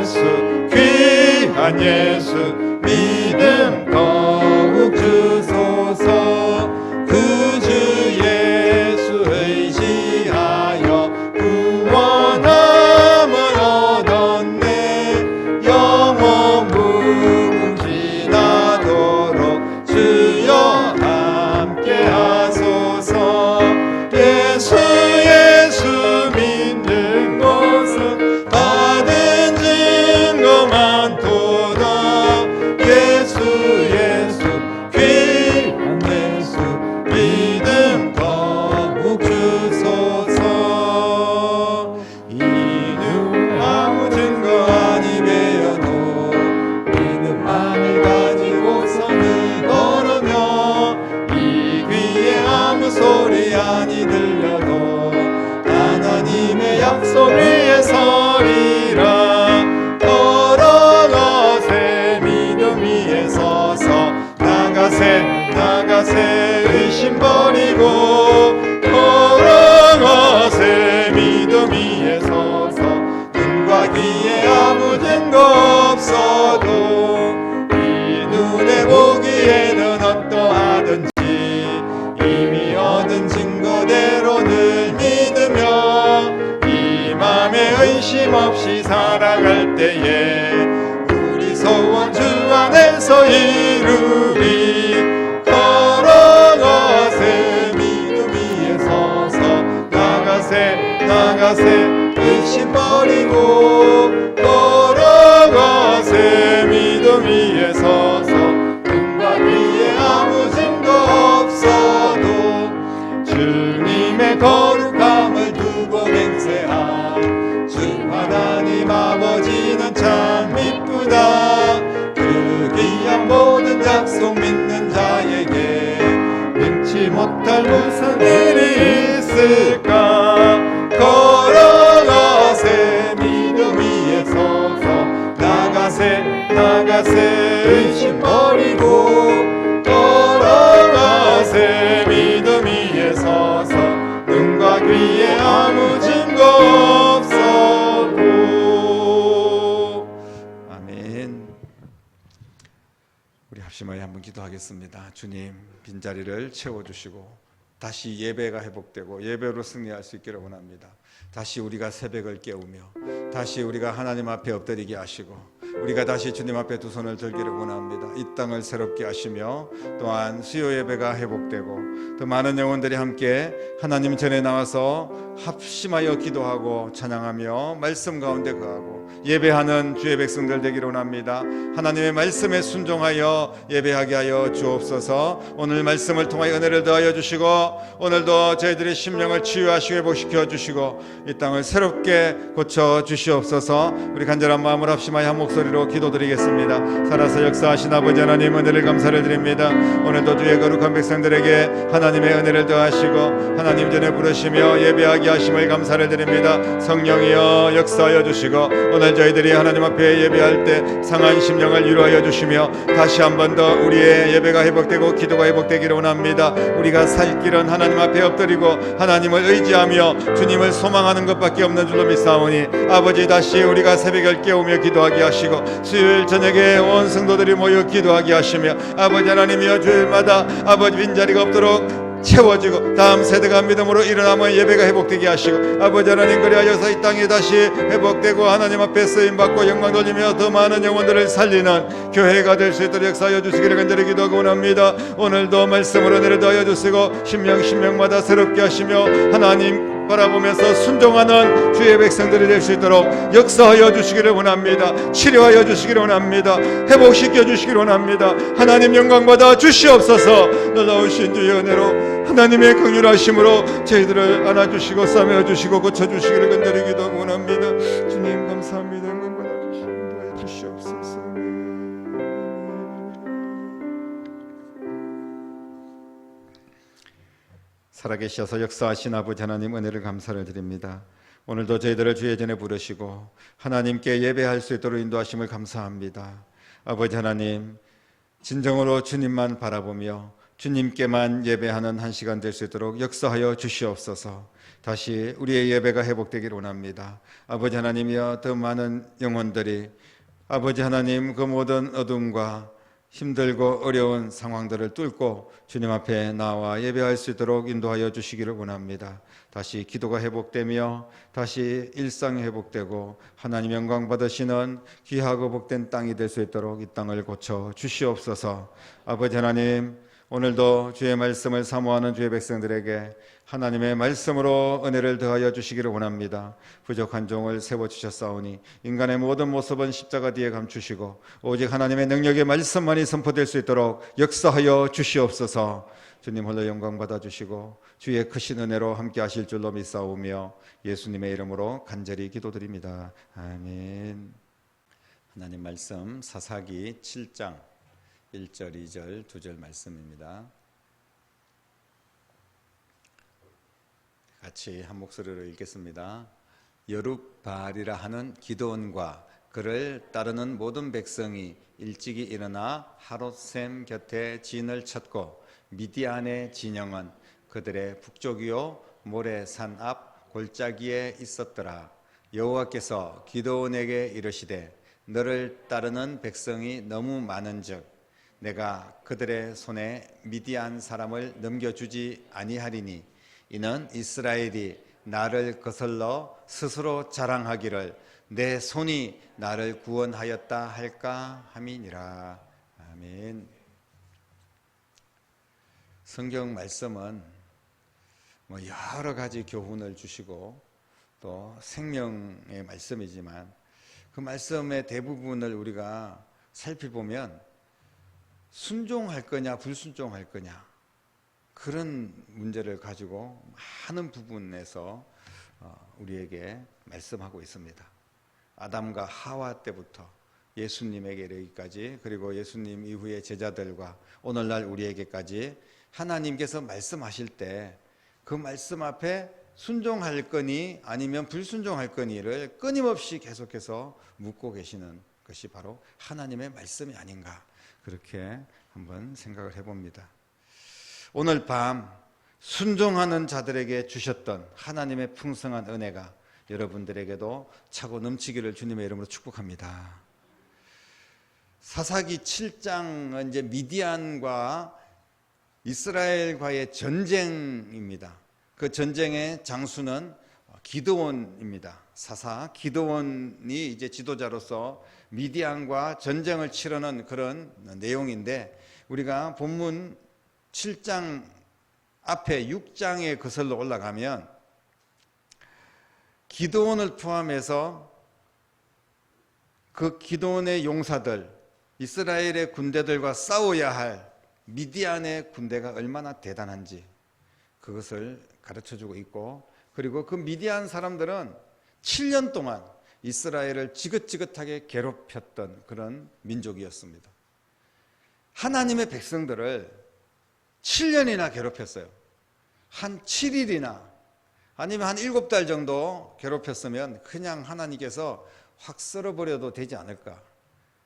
예수 귀한 예수 믿음 더욱 주소서. 그 주 예수 의지하여 구원함을 얻었네. 영원 무궁지나도록 주여 함께 하소서. 예수 믿는 것은 받은 증거 많도다. 예수 귀한 예수 믿음 더욱 주소서. 이는 아무 증거 아니 배어도 믿음만을 가지고서 걸으며 이 귀에 아무 소리 아니 들려도 하나님의 약속 위에 서리라. 걸어가세 믿음 위에 서서 나가세 의심 버리고. 걸어가세 믿음 위에 서서 눈과 귀에 아무 증거 없어도 이 눈에 보기에는 어떠하든지 이미 얻은 증거대로 늘 믿으며 이 맘에 의심 없이 살아갈 때에 우리 소원 주 안에서 이루리. 걸어가세 믿음 위에 서서 나가세 의심 버리고. 걸어가세 믿음 위에 서서 눈과 귀에 아무 증거 없어도 주님의 거룩함을 두고 맹세한 주 하나님 아버지는 참 이쁘다. 그 귀한 모든 약속 믿는 자에게 능치 못할 무슨 일이 있을까. 걸어가세 믿음 위에 서서 나가세 의심 버리고. 걸어가세 믿음 위에 서서 눈과 귀에 아무 증거 없어도. 아멘. 우리 합심하여 한번 기도하겠습니다. 주님, 빈자리를 채워주시고 다시 예배가 회복되고 예배로 승리할 수 있기를 원합니다. 다시 우리가 새벽을 깨우며 다시 우리가 하나님 앞에 엎드리게 하시고 우리가 다시 주님 앞에 두 손을 들기를 원합니다. 이 땅을 새롭게 하시며 또한 수요 예배가 회복되고 더 많은 영혼들이 함께 하나님 전에 나와서 합심하여 기도하고 찬양하며 말씀 가운데 거하고 예배하는 주의 백성들 되기를 원합니다. 하나님의 말씀에 순종하여 예배하게 하여 주옵소서. 오늘 말씀을 통하여 은혜를 더하여 주시고 오늘도 저희들의 심령을 치유하시고 회복시켜 주시고 이 땅을 새롭게 고쳐 주시옵소서. 우리 간절한 마음을 합심하여 한 목소리로 기도드리겠습니다. 살아서 역사하신 아버지 하나님, 은혜를 감사를 드립니다. 오늘도 주의 거룩한 백성들에게 하나님의 은혜를 더하시고 하나님 전에 부르시며 예배하게 하심을 감사를 드립니다. 성령이여 역사하여 주시고 오늘 저희들이 하나님 앞에 예배할 때 상한 심령을 위로하여 주시며 다시 한 번 더 우리의 예배가 회복되고 기도가 회복되기를 원합니다. 우리가 살 길은 하나님 앞에 엎드리고 하나님을 의지하며 주님을 소망하는 것밖에 없는 줄로 믿사오니 아버지, 다시 우리가 새벽을 깨우며 기도하게 하시고 수요일 저녁에 온 성도들이 모여 기도하게 하시며 아버지 하나님이여 주일마다 아버지 빈자리가 없도록 채워지고 다음 세대가 믿음으로 일어나면 예배가 회복되게 하시고 아버지 하나님, 그리하여서 이 땅이 다시 회복되고 하나님 앞에 쓰임받고 영광 돌리며 더 많은 영혼들을 살리는 교회가 될 수 있도록 역사하여 주시기를 간절히 기도하고 원합니다. 오늘도 말씀으로 은혜를 더하여 주시고 심령마다 새롭게 하시며 하나님 바라보면서 순종하는 주의 백성들이 될 수 있도록 역사하여 주시기를 원합니다. 치료하여 주시기를 원합니다. 회복시켜 주시기를 원합니다. 하나님 영광 받아 주시옵소서. 놀라우신 주의 은혜로 하나님의 긍휼하심으로 저희들을 안아주시고 싸매어주시고 고쳐주시기를 간절히 기도하고 원합니다. 주님 감사합니다. 영광 받아 주시옵소서. 살아계셔서 역사하신 아버지 하나님, 은혜를 감사를 드립니다. 오늘도 저희들을 주의 전에 부르시고 하나님께 예배할 수 있도록 인도하심을 감사합니다. 아버지 하나님, 진정으로 주님만 바라보며 주님께만 예배하는 한 시간 될 수 있도록 역사하여 주시옵소서. 다시 우리의 예배가 회복되기를 원합니다. 아버지 하나님이여, 더 많은 영혼들이 아버지 하나님 그 모든 어둠과 힘들고 어려운 상황들을 뚫고 주님 앞에 나와 예배할 수 있도록 인도하여 주시기를 원합니다. 다시 기도가 회복되며 다시 일상이 회복되고 하나님 영광 받으시는 귀하고 복된 땅이 될 수 있도록 이 땅을 고쳐 주시옵소서. 아버지 하나님, 오늘도 주의 말씀을 사모하는 주의 백성들에게 하나님의 말씀으로 은혜를 더하여 주시기를 원합니다. 부족한 종을 세워주셨사오니 인간의 모든 모습은 십자가 뒤에 감추시고 오직 하나님의 능력의 말씀만이 선포될 수 있도록 역사하여 주시옵소서. 주님 홀로 영광 받아주시고 주의 크신 은혜로 함께 하실 줄로 믿사오며 예수님의 이름으로 간절히 기도드립니다. 아멘. 하나님 말씀 사사기 7장 1절, 2절, 2절 말씀입니다. 같이 한 목소리로 읽겠습니다. 여룹바알이라 하는 기드온과 그를 따르는 모든 백성이 일찍이 일어나 하롯셈 곁에 진을 쳤고 미디안의 진영은 그들의 북쪽이요 모레산 앞 골짜기에 있었더라. 여호와께서 기드온에게 이르시되 너를 따르는 백성이 너무 많은즉 내가 그들의 손에 미디안 사람을 넘겨주지 아니하리니 이는 이스라엘이 나를 거슬러 스스로 자랑하기를 내 손이 나를 구원하였다 할까 함이니라. 아멘. 성경 말씀은 여러 가지 교훈을 주시고 또 생명의 말씀이지만 그 말씀의 대부분을 우리가 살펴보면 순종할 거냐 불순종할 거냐 그런 문제를 가지고 많은 부분에서 우리에게 말씀하고 있습니다. 아담과 하와 때부터 예수님에게 이르기까지, 그리고 예수님 이후의 제자들과 오늘날 우리에게까지 하나님께서 말씀하실 때 그 말씀 앞에 순종할 거니 아니면 불순종할 거니를 끊임없이 계속해서 묻고 계시는 것이 바로 하나님의 말씀이 아닌가, 그렇게 한번 생각을 해봅니다. 오늘 밤 순종하는 자들에게 주셨던 하나님의 풍성한 은혜가 여러분들에게도 차고 넘치기를 주님의 이름으로 축복합니다. 사사기 7장은 이제 미디안과 이스라엘과의 전쟁입니다. 그 전쟁의 장수는 기드온입니다. 사사 기드온이 이제 지도자로서 미디안과 전쟁을 치르는 그런 내용인데, 우리가 본문 7장 앞에 6장에 거슬러 올라가면 기드온을 포함해서 그 기드온의 용사들, 이스라엘의 군대들과 싸워야 할 미디안의 군대가 얼마나 대단한지 그것을 가르쳐주고 있고, 그리고 그 미디안 사람들은 7년 동안 이스라엘을 지긋지긋하게 괴롭혔던 그런 민족이었습니다. 하나님의 백성들을 7년이나 괴롭혔어요. 한 7일이나 아니면 한 7달 정도 괴롭혔으면 그냥 하나님께서 확 썰어버려도 되지 않을까.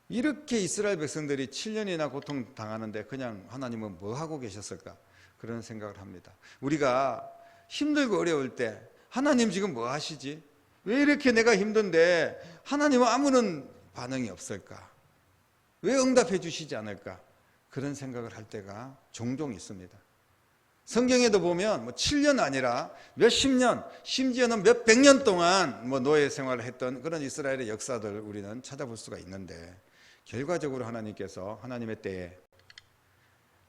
이렇게 이스라엘 백성들이 7년이나 고통당하는데 그냥 하나님은 뭐 하고 계셨을까, 그런 생각을 합니다. 우리가 힘들고 어려울 때 하나님 지금 뭐 하시지? 왜 이렇게 내가 힘든데 하나님은 아무런 반응이 없을까? 왜 응답해 주시지 않을까? 그런 생각을 할 때가 종종 있습니다. 성경에도 보면 7년 아니라 몇십 년, 심지어는 몇백 년 동안 노예 생활을 했던 그런 이스라엘의 역사들을 우리는 찾아볼 수가 있는데, 결과적으로 하나님께서 하나님의 때에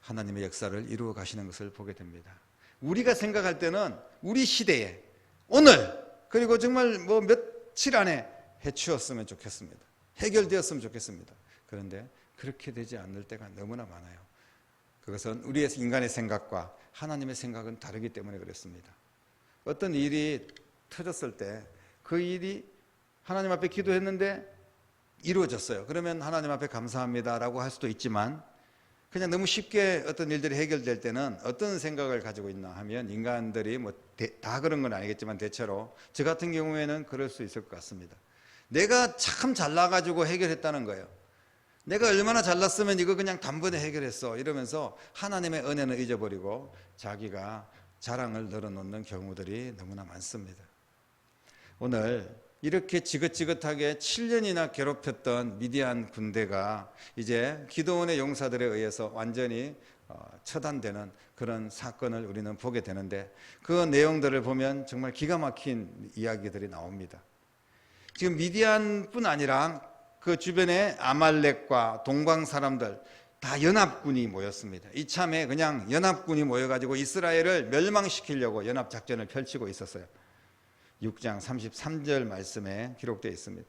하나님의 역사를 이루어 가시는 것을 보게 됩니다. 우리가 생각할 때는 우리 시대에 오늘, 그리고 정말 며칠 안에 해치웠으면 좋겠습니다. 해결되었으면 좋겠습니다. 그런데 그렇게 되지 않을 때가 너무나 많아요. 그것은 우리의 인간의 생각과 하나님의 생각은 다르기 때문에 그렇습니다. 어떤 일이 터졌을 때 그 일이 하나님 앞에 기도했는데 이루어졌어요. 그러면 하나님 앞에 감사합니다라고 할 수도 있지만, 그냥 너무 쉽게 어떤 일들이 해결될 때는 어떤 생각을 가지고 있나 하면, 인간들이 다 그런 건 아니겠지만 대체로 저 같은 경우에는 그럴 수 있을 것 같습니다. 내가 참 잘나가지고 해결했다는 거예요. 내가 얼마나 잘났으면 이거 그냥 단번에 해결했어 이러면서 하나님의 은혜는 잊어버리고 자기가 자랑을 늘어놓는 경우들이 너무나 많습니다. 오늘 이렇게 지긋지긋하게 7년이나 괴롭혔던 미디안 군대가 이제 기드온의 용사들에 의해서 완전히 처단되는 그런 사건을 우리는 보게 되는데, 그 내용들을 보면 정말 기가 막힌 이야기들이 나옵니다. 지금 미디안뿐 아니라 그 주변에 아말렉과 동방 사람들 다 연합군이 모였습니다. 이참에 그냥 연합군이 모여가지고 이스라엘을 멸망시키려고 연합작전을 펼치고 있었어요. 6장 33절 말씀에 기록되어 있습니다.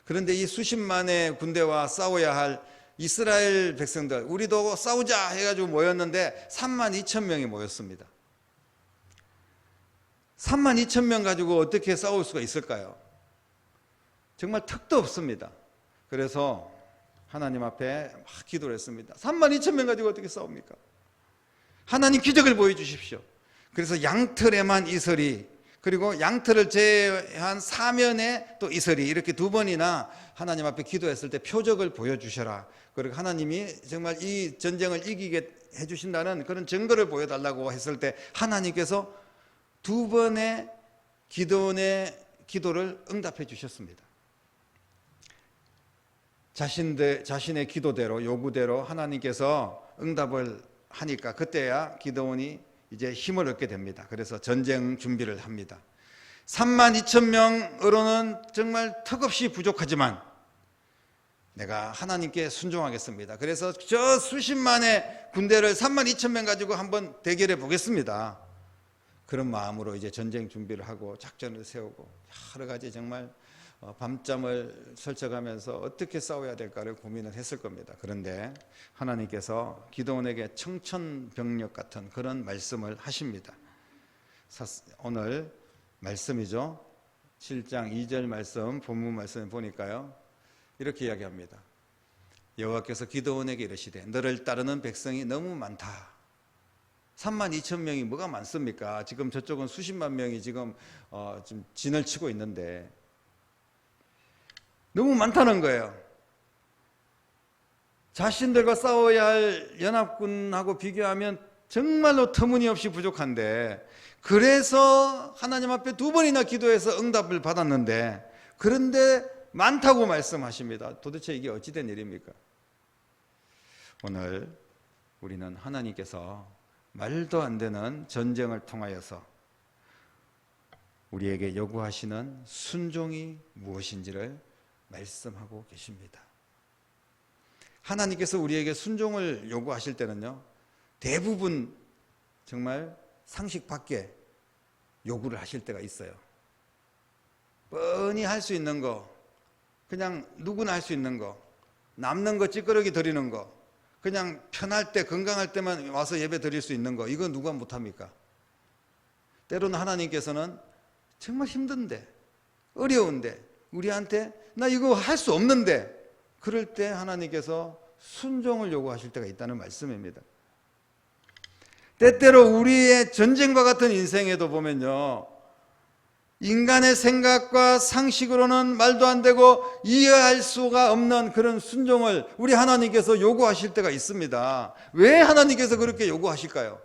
그런데 이 수십만의 군대와 싸워야 할 이스라엘 백성들, 우리도 싸우자 해가지고 모였는데 32,000명이 모였습니다. 32,000명 가지고 어떻게 싸울 수가 있을까요? 정말 턱도 없습니다. 그래서 하나님 앞에 막 기도를 했습니다. 32,000명 가지고 어떻게 싸웁니까? 하나님 기적을 보여주십시오. 그래서 양털에만 이슬이, 그리고 양털을 제외한 사면에 또 이슬이, 이렇게 두 번이나 하나님 앞에 기도했을 때 표적을 보여주셔라. 그리고 하나님이 정말 이 전쟁을 이기게 해주신다는 그런 증거를 보여달라고 했을 때 하나님께서 두 번의 기도원의 기도를 응답해 주셨습니다. 자신의 기도대로, 요구대로 하나님께서 응답을 하니까 그때야 기드온이 이제 힘을 얻게 됩니다. 그래서 전쟁 준비를 합니다. 32,000명으로는 정말 턱없이 부족하지만 내가 하나님께 순종하겠습니다. 그래서 저 수십만의 군대를 32,000명 가지고 한번 대결해 보겠습니다. 그런 마음으로 이제 전쟁 준비를 하고 작전을 세우고 여러 가지 정말 밤잠을 설쳐가면서 어떻게 싸워야 될까를 고민을 했을 겁니다. 그런데 하나님께서 기드온에게 청천벽력 같은 그런 말씀을 하십니다. 오늘 말씀이죠. 7장 2절 말씀, 본문 말씀을 보니까요, 이렇게 이야기합니다. 여호와께서 기드온에게 이르시되 너를 따르는 백성이 너무 많다. 32,000명이 뭐가 많습니까? 지금 저쪽은 수십만 명이 지금 진을 치고 있는데 너무 많다는 거예요. 자신들과 싸워야 할 연합군하고 비교하면 정말로 터무니없이 부족한데, 그래서 하나님 앞에 두 번이나 기도해서 응답을 받았는데, 그런데 많다고 말씀하십니다. 도대체 이게 어찌된 일입니까? 오늘 우리는 하나님께서 말도 안 되는 전쟁을 통하여서 우리에게 요구하시는 순종이 무엇인지를 말씀하고 계십니다. 하나님께서 우리에게 순종을 요구하실 때는요, 대부분 정말 상식 밖에 요구를 하실 때가 있어요. 뻔히 할 수 있는 거, 그냥 누구나 할 수 있는 거, 남는 거 찌끄러기 드리는 거, 그냥 편할 때 건강할 때만 와서 예배 드릴 수 있는 거, 이거 누가 못합니까? 때로는 하나님께서는 정말 힘든데, 어려운데, 우리한테 나 이거 할 수 없는데, 그럴 때 하나님께서 순종을 요구하실 때가 있다는 말씀입니다. 때때로 우리의 전쟁과 같은 인생에도 보면요, 인간의 생각과 상식으로는 말도 안 되고 이해할 수가 없는 그런 순종을 우리 하나님께서 요구하실 때가 있습니다. 왜 하나님께서 그렇게 요구하실까요?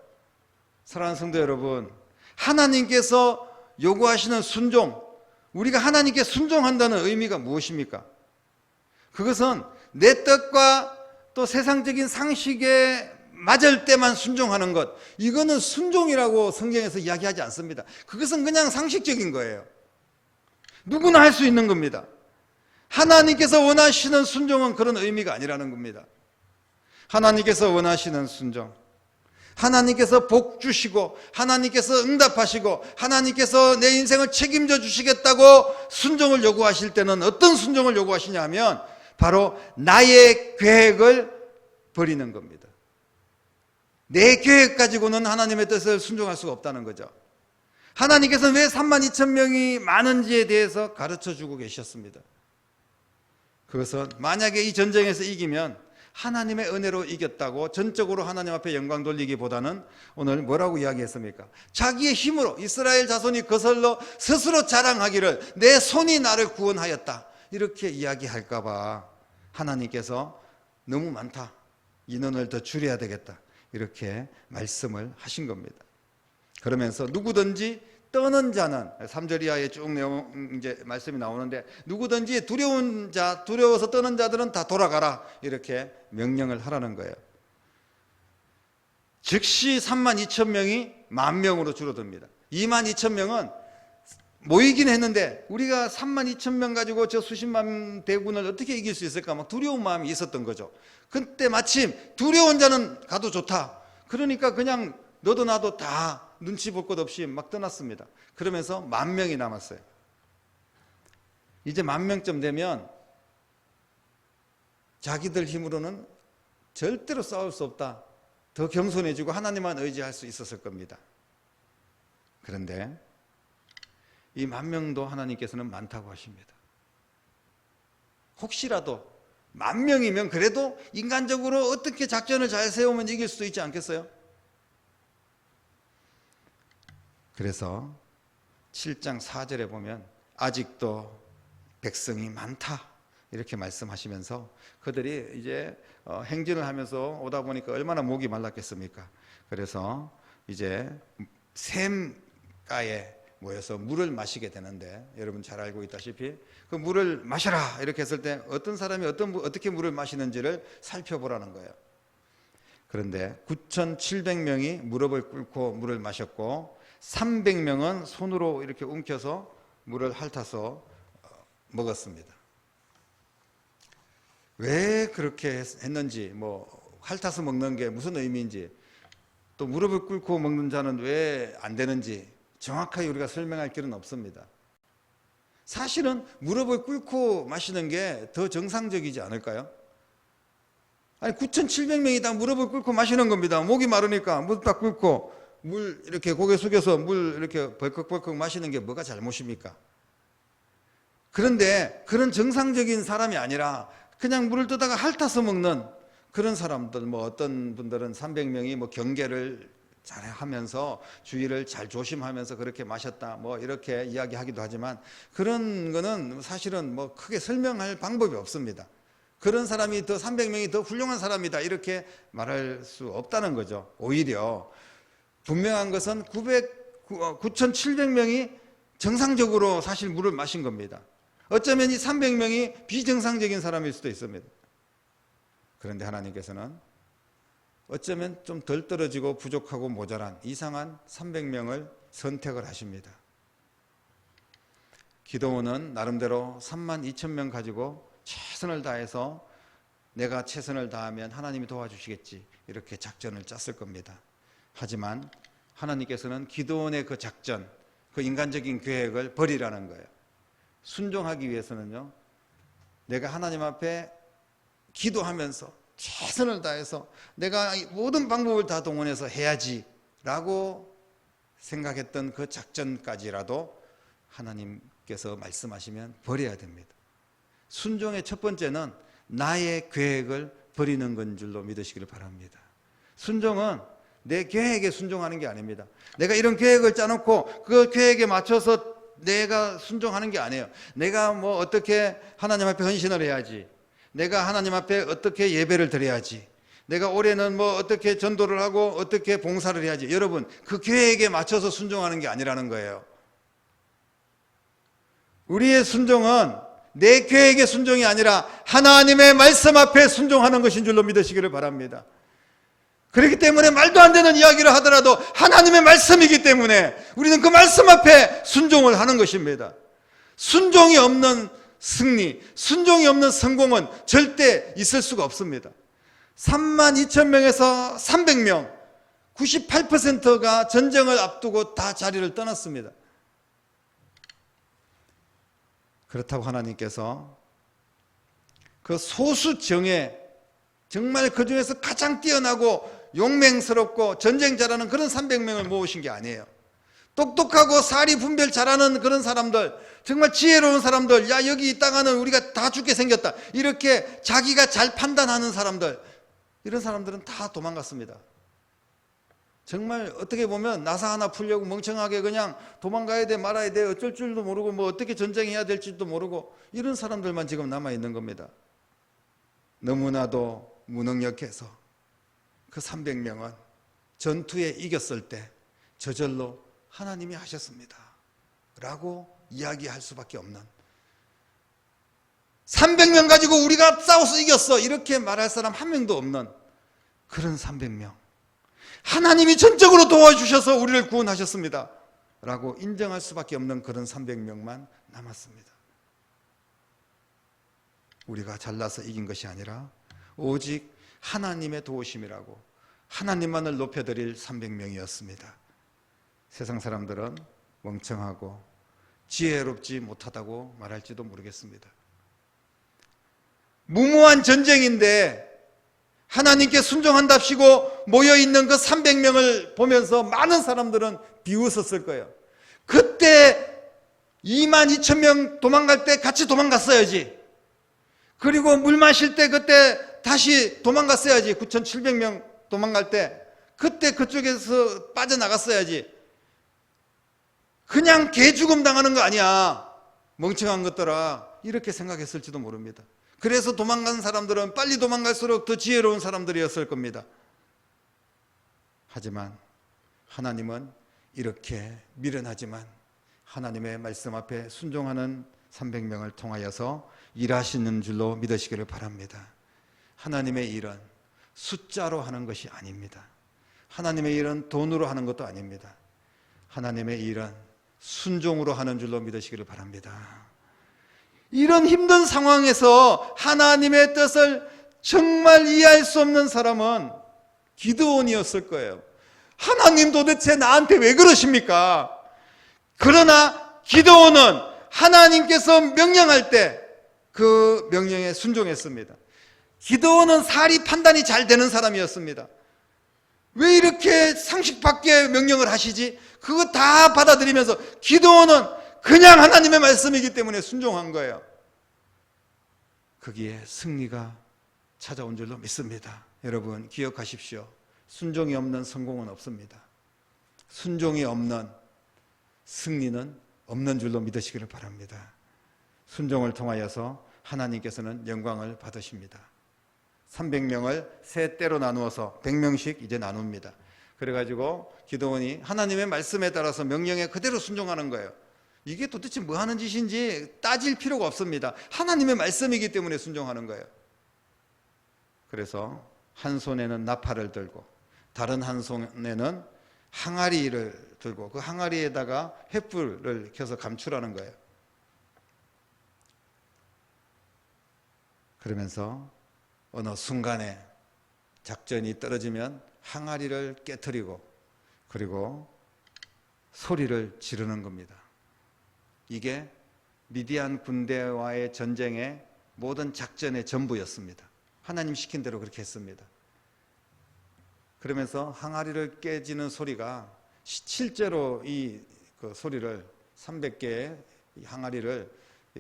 사랑하는 성도 여러분, 하나님께서 요구하시는 순종, 우리가 하나님께 순종한다는 의미가 무엇입니까? 그것은 내 뜻과 또 세상적인 상식에 맞을 때만 순종하는 것, 이거는 순종이라고 성경에서 이야기하지 않습니다. 그것은 그냥 상식적인 거예요. 누구나 할 수 있는 겁니다. 하나님께서 원하시는 순종은 그런 의미가 아니라는 겁니다. 하나님께서 원하시는 순종, 하나님께서 복 주시고 하나님께서 응답하시고 하나님께서 내 인생을 책임져 주시겠다고 순종을 요구하실 때는 어떤 순종을 요구하시냐 하면 바로 나의 계획을 버리는 겁니다. 내 계획 가지고는 하나님의 뜻을 순종할 수가 없다는 거죠. 하나님께서는 왜 32,000명이 많은지에 대해서 가르쳐 주고 계셨습니다. 그것은 만약에 이 전쟁에서 이기면 하나님의 은혜로 이겼다고 전적으로 하나님 앞에 영광 돌리기보다는 오늘 뭐라고 이야기했습니까? 자기의 힘으로 이스라엘 자손이 거슬러 스스로 자랑하기를 내 손이 나를 구원하였다, 이렇게 이야기할까 봐 하나님께서 너무 많다. 인원을 더 줄여야 되겠다. 이렇게 말씀을 하신 겁니다. 그러면서 누구든지 떠는 자는 3절 이하에 쭉 내용 이제 말씀이 나오는데 누구든지 두려워서 떠는 자들은 다 돌아가라. 이렇게 명령을 하라는 거예요. 즉시 32,000명이 10,000명으로 줄어듭니다. 22,000명은 모이긴 했는데 우리가 32,000명 가지고 저 수십만 대군을 어떻게 이길 수 있을까 막 두려운 마음이 있었던 거죠. 그때 마침 두려운 자는 가도 좋다. 그러니까 그냥 너도 나도 다 눈치 볼 것 없이 막 떠났습니다. 그러면서 10,000명이 남았어요. 이제 10,000명쯤 되면 자기들 힘으로는 절대로 싸울 수 없다. 더 겸손해지고 하나님만 의지할 수 있었을 겁니다. 그런데 이 10,000명도 하나님께서는 많다고 하십니다. 혹시라도 10,000명이면 그래도 인간적으로 어떻게 작전을 잘 세우면 이길 수도 있지 않겠어요? 그래서 7장 4절에 보면 아직도 백성이 많다 이렇게 말씀하시면서 그들이 이제 행진을 하면서 오다 보니까 얼마나 목이 말랐겠습니까? 그래서 이제 샘가에 모여서 물을 마시게 되는데 여러분 잘 알고 있다시피 그 물을 마셔라 이렇게 했을 때 어떤 사람이 어떻게 물을 마시는지를 살펴보라는 거예요. 그런데 9,700명이 무릎을 꿇고 물을 마셨고 300명은 손으로 이렇게 움켜서 물을 핥아서 먹었습니다. 왜 그렇게 했는지 뭐 핥아서 먹는 게 무슨 의미인지 또 무릎을 꿇고 먹는 자는 왜 안 되는지 정확하게 우리가 설명할 길은 없습니다. 사실은 무릎을 꿇고 마시는 게 더 정상적이지 않을까요? 아니 9,700명이 다 무릎을 꿇고 마시는 겁니다. 목이 마르니까 무릎 딱 꿇고 물 이렇게 고개 숙여서 물 이렇게 벌컥벌컥 마시는 게 뭐가 잘못입니까? 그런데 그런 정상적인 사람이 아니라 그냥 물을 떠다가 핥아서 먹는 그런 사람들, 뭐 어떤 분들은 300명이 뭐 경계를 잘 하면서 주의를 잘 조심하면서 그렇게 마셨다 뭐 이렇게 이야기하기도 하지만 그런 거는 사실은 뭐 크게 설명할 방법이 없습니다. 그런 사람이 더 300명이 더 훌륭한 사람이다 이렇게 말할 수 없다는 거죠. 오히려 분명한 것은 9,700명이 정상적으로 사실 물을 마신 겁니다. 어쩌면 이 300명이 비정상적인 사람일 수도 있습니다. 그런데 하나님께서는 어쩌면 좀 덜 떨어지고 부족하고 모자란 이상한 300명을 선택을 하십니다. 기드온은 나름대로 32,000명 가지고 최선을 다해서 내가 최선을 다하면 하나님이 도와주시겠지 이렇게 작전을 짰을 겁니다. 하지만 하나님께서는 기드온의 그 작전, 그 인간적인 계획을 버리라는 거예요. 순종하기 위해서는요, 내가 하나님 앞에 기도하면서 최선을 다해서 내가 모든 방법을 다 동원해서 해야지 라고 생각했던 그 작전까지라도 하나님께서 말씀하시면 버려야 됩니다. 순종의 첫 번째는 나의 계획을 버리는 건 줄로 믿으시기를 바랍니다. 순종은 내 계획에 순종하는 게 아닙니다. 내가 이런 계획을 짜놓고 그 계획에 맞춰서 내가 순종하는 게 아니에요. 내가 뭐 어떻게 하나님 앞에 헌신을 해야지, 내가 하나님 앞에 어떻게 예배를 드려야지, 내가 올해는 뭐 어떻게 전도를 하고 어떻게 봉사를 해야지, 여러분 그 계획에 맞춰서 순종하는 게 아니라는 거예요. 우리의 순종은 내 계획의 순종이 아니라 하나님의 말씀 앞에 순종하는 것인 줄로 믿으시기를 바랍니다. 그렇기 때문에 말도 안 되는 이야기를 하더라도 하나님의 말씀이기 때문에 우리는 그 말씀 앞에 순종을 하는 것입니다. 순종이 없는 승리, 순종이 없는 성공은 절대 있을 수가 없습니다. 32,000명에서 300명, 98%가 전쟁을 앞두고 다 자리를 떠났습니다. 그렇다고 하나님께서 그 소수정예, 정말 그 중에서 가장 뛰어나고 용맹스럽고 전쟁 잘하는 그런 300명을 모으신 게 아니에요. 똑똑하고 사리 분별 잘하는 그런 사람들, 정말 지혜로운 사람들, 야 여기 있다가는 우리가 다 죽게 생겼다 이렇게 자기가 잘 판단하는 사람들, 이런 사람들은 다 도망갔습니다. 정말 어떻게 보면 나사 하나 풀려고 멍청하게 그냥 도망가야 돼 말아야 돼 어쩔 줄도 모르고 뭐 어떻게 전쟁해야 될지도 모르고 이런 사람들만 지금 남아있는 겁니다. 너무나도 무능력해서 그 300명은 전투에 이겼을 때 저절로 하나님이 하셨습니다 라고 이야기할 수밖에 없는, 300명 가지고 우리가 싸워서 이겼어 이렇게 말할 사람 한 명도 없는 그런 300명, 하나님이 전적으로 도와주셔서 우리를 구원하셨습니다 라고 인정할 수밖에 없는 그런 300명만 남았습니다. 우리가 잘나서 이긴 것이 아니라 오직 하나님의 도우심이라고 하나님만을 높여드릴 300명이었습니다. 세상 사람들은 멍청하고 지혜롭지 못하다고 말할지도 모르겠습니다. 무모한 전쟁인데 하나님께 순종한답시고 모여있는 그 300명을 보면서 많은 사람들은 비웃었을 거예요. 그때 22,000명 도망갈 때 같이 도망갔어야지. 그리고 물 마실 때 그때 다시 도망갔어야지. 9,700명 도망갈 때 그때 그쪽에서 빠져나갔어야지. 그냥 개죽음 당하는 거 아니야, 멍청한 것들아, 이렇게 생각했을지도 모릅니다. 그래서 도망간 사람들은 빨리 도망갈수록 더 지혜로운 사람들이었을 겁니다. 하지만 하나님은 이렇게 미련하지만 하나님의 말씀 앞에 순종하는 300명을 통하여서 일하시는 줄로 믿으시기를 바랍니다. 하나님의 일은 숫자로 하는 것이 아닙니다. 하나님의 일은 돈으로 하는 것도 아닙니다. 하나님의 일은 순종으로 하는 줄로 믿으시기를 바랍니다. 이런 힘든 상황에서 하나님의 뜻을 정말 이해할 수 없는 사람은 기드온이었을 거예요. 하나님 도대체 나한테 왜 그러십니까? 그러나 기드온은 하나님께서 명령할 때 그 명령에 순종했습니다. 기드온은 사리 판단이 잘 되는 사람이었습니다. 왜 이렇게 상식 밖의 명령을 하시지? 그거 다 받아들이면서 기드온은 그냥 하나님의 말씀이기 때문에 순종한 거예요. 거기에 승리가 찾아온 줄로 믿습니다. 여러분 기억하십시오. 순종이 없는 성공은 없습니다. 순종이 없는 승리는 없는 줄로 믿으시기를 바랍니다. 순종을 통하여서 하나님께서는 영광을 받으십니다. 300명을 세 때로 나누어서 100명씩 이제 나눕니다. 그래가지고 기드온이 하나님의 말씀에 따라서 명령에 그대로 순종하는 거예요. 이게 도대체 뭐 하는 짓인지 따질 필요가 없습니다. 하나님의 말씀이기 때문에 순종하는 거예요. 그래서 한 손에는 나팔을 들고 다른 한 손에는 항아리를 들고 그 항아리에다가 횃불을 켜서 감추라는 거예요. 그러면서 어느 순간에 작전이 떨어지면 항아리를 깨트리고 그리고 소리를 지르는 겁니다. 이게 미디안 군대와의 전쟁의 모든 작전의 전부였습니다. 하나님 시킨 대로 그렇게 했습니다. 그러면서 항아리를 깨지는 소리가 실제로 그 소리를 300개의 항아리를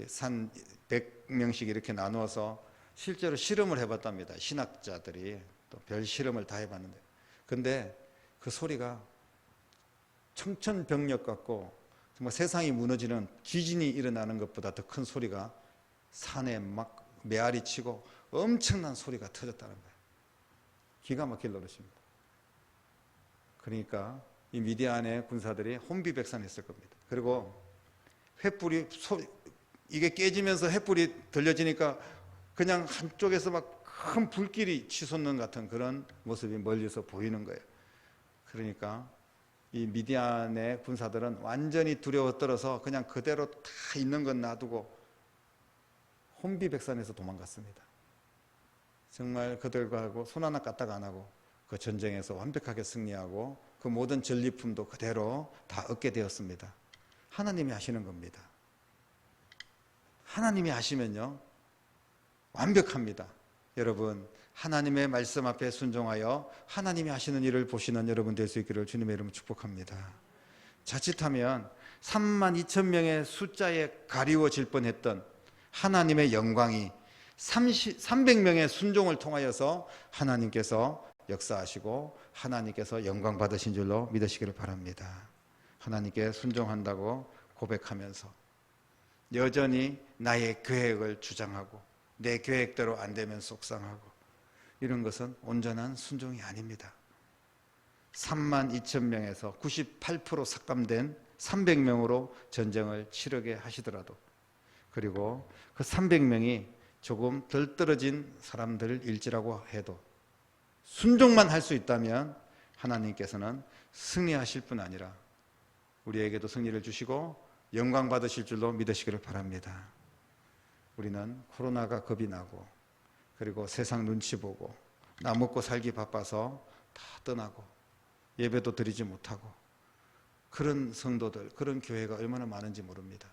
산 100명씩 이렇게 나누어서 실제로 실험을 해봤답니다. 신학자들이 또 별 실험을 다 해봤는데, 근데 그 소리가 청천벽력 같고 정말 세상이 무너지는 지진이 일어나는 것보다 더 큰 소리가 산에 막 메아리 치고 엄청난 소리가 터졌다는 거예요. 기가 막힐 노릇입니다. 그러니까 이 미디안의 군사들이 혼비백산했을 겁니다. 그리고 횃불이 이게 깨지면서 횃불이 들려지니까 그냥 한쪽에서 막 큰 불길이 치솟는 같은 그런 모습이 멀리서 보이는 거예요. 그러니까 이 미디안의 군사들은 완전히 두려워 떨어서 그냥 그대로 다 있는 건 놔두고 혼비백산해서 도망갔습니다. 정말 그들과 손 하나 까딱 안 하고 그 전쟁에서 완벽하게 승리하고 그 모든 전리품도 그대로 다 얻게 되었습니다. 하나님이 하시는 겁니다. 하나님이 하시면요 완벽합니다. 여러분 하나님의 말씀 앞에 순종하여 하나님이 하시는 일을 보시는 여러분 될 수 있기를 주님의 이름으로 축복합니다. 자칫하면 32,000명의 숫자에 가리워질 뻔했던 하나님의 영광이 300명의 순종을 통하여서 하나님께서 역사하시고 하나님께서 영광 받으신 줄로 믿으시기를 바랍니다. 하나님께 순종한다고 고백하면서 여전히 나의 계획을 주장하고 내 계획대로 안 되면 속상하고 이런 것은 온전한 순종이 아닙니다. 32,000명에서 98% 삭감된 300명으로 전쟁을 치르게 하시더라도, 그리고 그 300명이 조금 덜 떨어진 사람들일지라고 해도 순종만 할 수 있다면 하나님께서는 승리하실 뿐 아니라 우리에게도 승리를 주시고 영광 받으실 줄로 믿으시기를 바랍니다. 우리는 코로나가 겁이 나고, 그리고 세상 눈치 보고 나 먹고 살기 바빠서 다 떠나고 예배도 드리지 못하고, 그런 성도들, 그런 교회가 얼마나 많은지 모릅니다.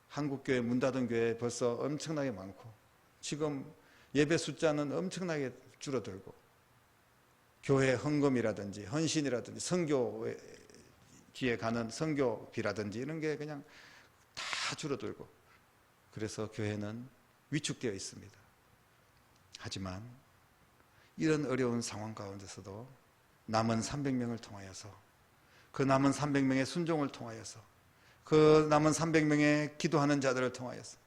한국교회 문 닫은 교회 벌써 엄청나게 많고, 지금 예배 숫자는 엄청나게 줄어들고, 교회 헌금이라든지 헌신이라든지 선교기에 가는 선교비라든지 이런 게 그냥 다 줄어들고, 그래서 교회는 위축되어 있습니다. 하지만 이런 어려운 상황 가운데서도 남은 300명을 통하여서, 그 남은 300명의 순종을 통하여서, 그 남은 300명의 기도하는 자들을 통하여서,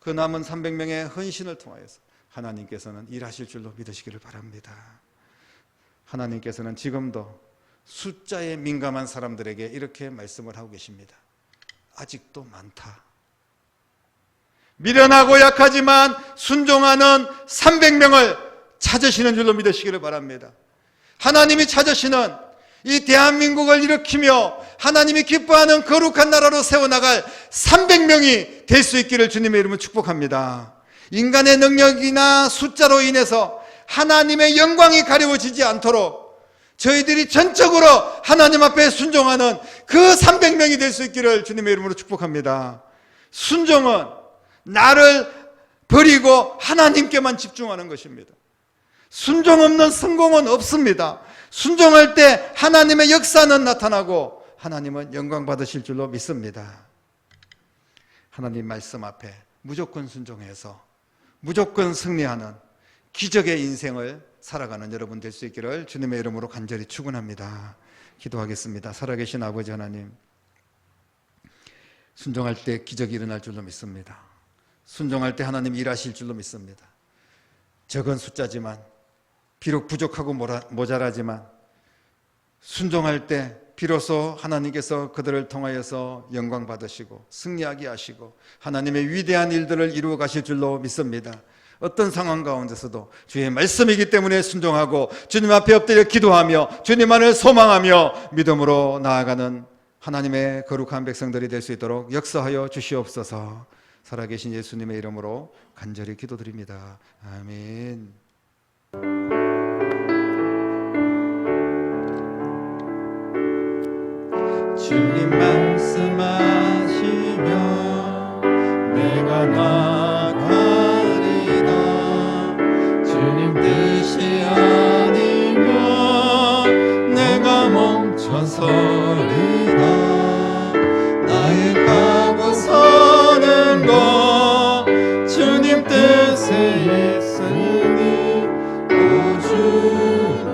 그 남은 300명의 헌신을 통하여서 하나님께서는 일하실 줄로 믿으시기를 바랍니다. 하나님께서는 지금도 숫자에 민감한 사람들에게 이렇게 말씀을 하고 계십니다. 아직도 많다. 미련하고 약하지만 순종하는 300명을 찾으시는 줄로 믿으시기를 바랍니다. 하나님이 찾으시는 이 대한민국을 일으키며 하나님이 기뻐하는 거룩한 나라로 세워나갈 300명이 될 수 있기를 주님의 이름으로 축복합니다. 인간의 능력이나 숫자로 인해서 하나님의 영광이 가려워지지 않도록 저희들이 전적으로 하나님 앞에 순종하는 그 300명이 될 수 있기를 주님의 이름으로 축복합니다. 순종은 나를 버리고 하나님께만 집중하는 것입니다. 순종 없는 성공은 없습니다. 순종할 때 하나님의 역사는 나타나고 하나님은 영광 받으실 줄로 믿습니다. 하나님 말씀 앞에 무조건 순종해서 무조건 승리하는 기적의 인생을 살아가는 여러분 될 수 있기를 주님의 이름으로 간절히 축원합니다. 기도하겠습니다. 살아계신 아버지 하나님, 순종할 때 기적이 일어날 줄로 믿습니다. 순종할 때 하나님 일하실 줄로 믿습니다. 적은 숫자지만, 비록 부족하고 모자라지만 순종할 때 비로소 하나님께서 그들을 통하여서 영광 받으시고 승리하게 하시고 하나님의 위대한 일들을 이루어 가실 줄로 믿습니다. 어떤 상황 가운데서도 주의 말씀이기 때문에 순종하고 주님 앞에 엎드려 기도하며 주님만을 소망하며 믿음으로 나아가는 하나님의 거룩한 백성들이 될 수 있도록 역사하여 주시옵소서. 살아계신 예수님의 이름으로 간절히 기도드립니다. 아멘. 주님 말씀하시며 내가 나가리다. 주님 뜻이 아니면 내가 멈춰서리다. 나의 가고 서는 것 주님 뜻에 있으니 오 주님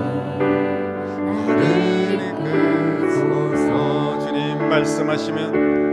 나를 이끌소서. 말씀하시면